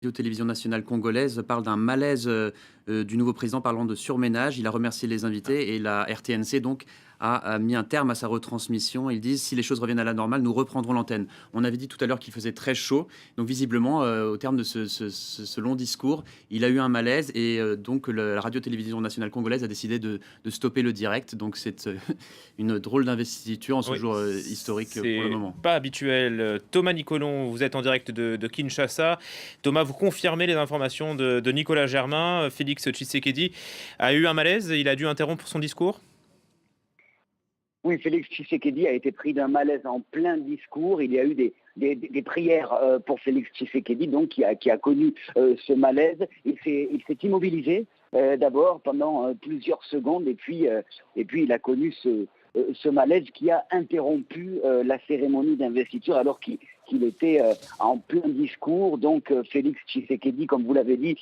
Radio-Télévision nationale congolaise parle d'un malaise du nouveau président parlant de surménage. Il a remercié les invités et la RTNC donc a mis un terme à sa retransmission. Ils disent si les choses reviennent à la normale, nous reprendrons l'antenne. On avait dit tout à l'heure qu'il faisait très chaud. Donc visiblement, au terme de ce long discours, il a eu un malaise et donc la Radio-Télévision nationale congolaise a décidé de stopper le direct. Donc c'est une drôle d'investiture en ce Oui, jour historique pour le c'est moment. pas habituel. Thomas Nicolon, vous êtes en direct de Kinshasa. Thomas, vous confirmez les informations de Nicolas Germain. Félix Tshisekedi a eu un malaise, il a dû interrompre son discours. Oui, Félix Tshisekedi a été pris d'un malaise en plein discours. Il y a eu des prières pour Félix Tshisekedi, donc qui a connu ce malaise. Il s'est immobilisé d'abord pendant plusieurs secondes et puis il a connu ce malaise qui a interrompu la cérémonie d'investiture alors qu'il était en plein discours. Donc Félix Tshisekedi, comme vous l'avez dit,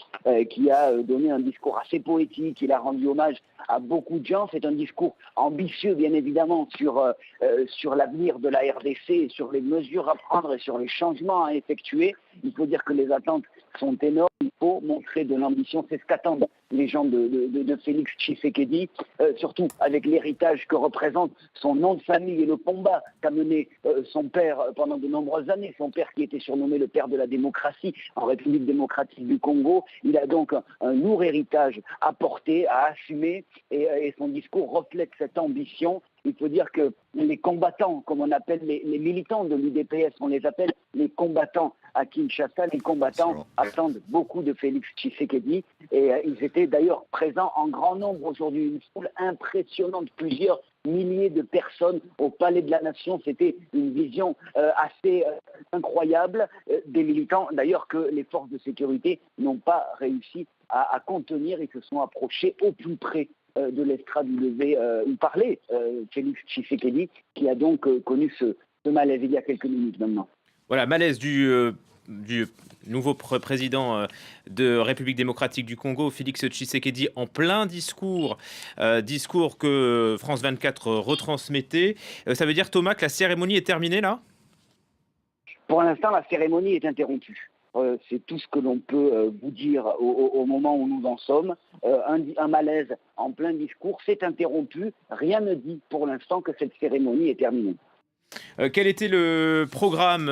qui a donné un discours assez poétique, il a rendu hommage à beaucoup de gens. C'est un discours ambitieux, bien évidemment, sur l'avenir de la RDC, sur les mesures à prendre et sur les changements à effectuer. Il faut dire que les attentes sont énormes. Il faut montrer de l'ambition. C'est ce qu'attendent les gens de Félix Tshisekedi, surtout avec l'héritage que représente son nom de famille et le combat qu'a mené son père pendant de nombreuses années. Son père qui était surnommé le père de la démocratie en République démocratique du Congo. Il a donc un lourd héritage à porter, à assumer et son discours reflète cette ambition. Il faut dire que les combattants, comme on appelle les militants de l'UDPS, on les appelle les combattants à Kinshasa, les combattants attendent beaucoup de Félix Tshisekedi et ils étaient d'ailleurs présents en grand nombre aujourd'hui, une foule impressionnante, plusieurs milliers de personnes au Palais de la Nation. C'était une vision assez incroyable des militants, d'ailleurs que les forces de sécurité n'ont pas réussi à contenir et se sont approchés au plus près de l'estrade où devait y parler Félix Tshisekedi, qui a donc connu ce malaise il y a quelques minutes maintenant. Voilà, malaise du nouveau président de République démocratique du Congo, Félix Tshisekedi, en plein discours, discours que France 24 retransmettait. Ça veut dire, Thomas, que la cérémonie est terminée là? Pour l'instant, la cérémonie est interrompue. C'est tout ce que l'on peut vous dire au moment où nous en sommes. Un malaise en plein discours s'est interrompu. Rien ne dit pour l'instant que cette cérémonie est terminée. Quel était le programme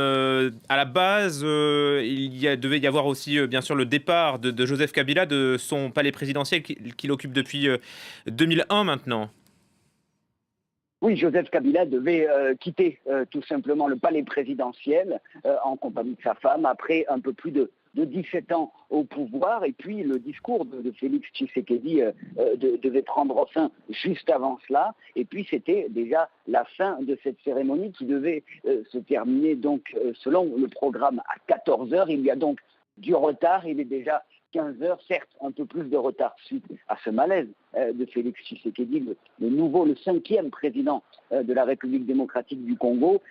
à la base? Devait y avoir aussi, bien sûr, le départ de Joseph Kabila de son palais présidentiel qu'il occupe depuis 2001 maintenant. Oui, Joseph Kabila devait quitter tout simplement le palais présidentiel en compagnie de sa femme après un peu plus de 17 ans au pouvoir. Et puis le discours de Félix Tshisekedi devait prendre fin juste avant cela. Et puis c'était déjà la fin de cette cérémonie qui devait se terminer donc selon le programme à 14 heures. Il y a donc du retard. Il est déjà 15 heures, certes, un peu plus de retard suite à ce malaise de Félix Tshisekedi, le cinquième président de la République démocratique du Congo,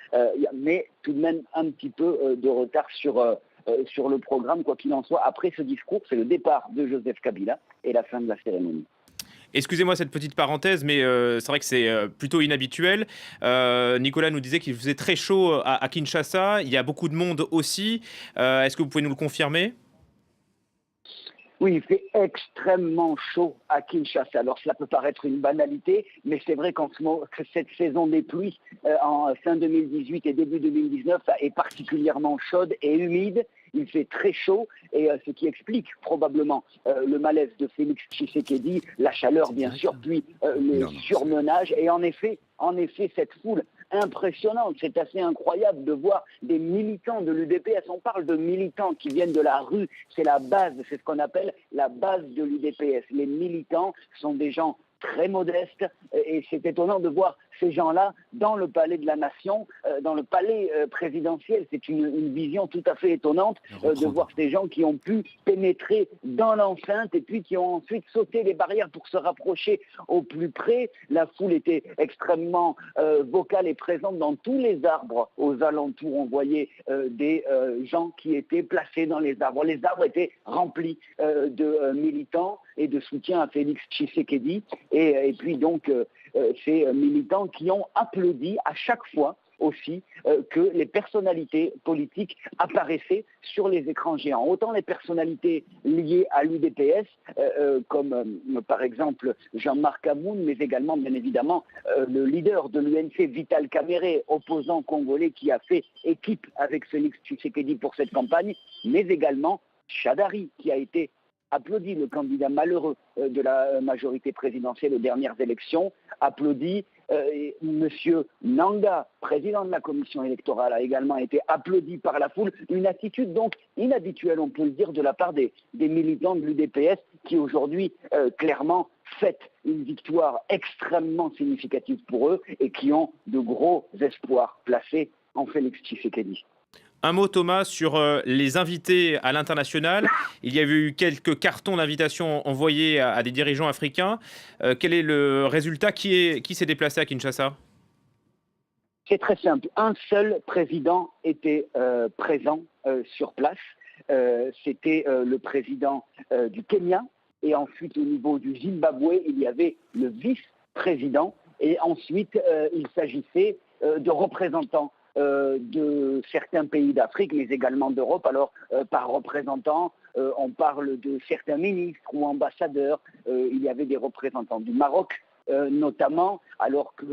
mais tout de même un petit peu de retard sur le programme, quoi qu'il en soit. Après ce discours, c'est le départ de Joseph Kabila et la fin de la cérémonie. Excusez-moi cette petite parenthèse, mais c'est vrai que c'est plutôt inhabituel. Nicolas nous disait qu'il faisait très chaud à Kinshasa. Il y a beaucoup de monde aussi. Est-ce que vous pouvez nous le confirmer? Oui, il fait extrêmement chaud à Kinshasa. Alors cela peut paraître une banalité, mais c'est vrai que cette saison des pluies en fin 2018 et début 2019 est particulièrement chaude et humide. Il fait très chaud et ce qui explique probablement le malaise de Félix Tshisekedi, la chaleur bien sûr, puis le surmenage. Et en effet, cette foule impressionnante, c'est assez incroyable de voir des militants de l'UDPS. On parle de militants qui viennent de la rue, c'est la base, c'est ce qu'on appelle la base de l'UDPS. Les militants sont des gens très modestes et c'est étonnant de voir ces gens-là dans le palais de la nation, dans le palais présidentiel. C'est une vision tout à fait étonnante de voir ces gens qui ont pu pénétrer dans l'enceinte et puis qui ont ensuite sauté les barrières pour se rapprocher au plus près. La foule était extrêmement vocale et présente dans tous les arbres aux alentours. On voyait des gens qui étaient placés dans les arbres. Les arbres étaient remplis de militants et de soutien à Félix Tshisekedi. Et puis donc ces militants qui ont applaudi à chaque fois aussi que les personnalités politiques apparaissaient sur les écrans géants. Autant les personnalités liées à l'UDPS, comme par exemple Jean-Marc Aboun, mais également bien évidemment le leader de l'UNC, Vital Kamerhe, opposant congolais qui a fait équipe avec Félix Tshisekedi pour cette campagne, mais également Chadari, qui a été applaudi, le candidat malheureux de la majorité présidentielle aux dernières élections, applaudi. Monsieur Nanga, président de la commission électorale, a également été applaudi par la foule. Une attitude donc inhabituelle, on peut le dire, de la part des militants de l'UDPS qui aujourd'hui clairement fêtent une victoire extrêmement significative pour eux et qui ont de gros espoirs placés en Félix Tshisekedi. Un mot, Thomas, sur les invités à l'international. Il y avait eu quelques cartons d'invitation envoyés à des dirigeants africains. Quel est le résultat? Qui s'est déplacé à Kinshasa? C'est très simple. Un seul président était présent sur place. C'était le président du Kenya. Et ensuite, au niveau du Zimbabwe, il y avait le vice-président. Et ensuite, il s'agissait de représentants de certains pays d'Afrique, mais également d'Europe. Alors, par représentant, on parle de certains ministres ou ambassadeurs. Il y avait des représentants du Maroc, notamment, alors que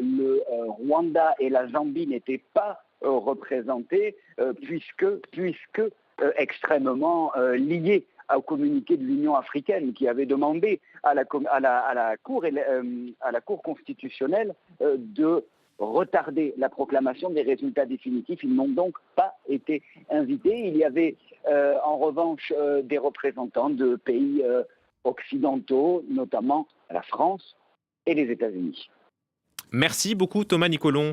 le Rwanda et la Zambie n'étaient pas représentés, puisque extrêmement liés au communiqué de l'Union africaine qui avait demandé à la Cour constitutionnelle de retarder la proclamation des résultats définitifs. Ils n'ont donc pas été invités. Il y avait en revanche des représentants de pays occidentaux, notamment la France et les États-Unis. Merci beaucoup, Thomas Nicolon.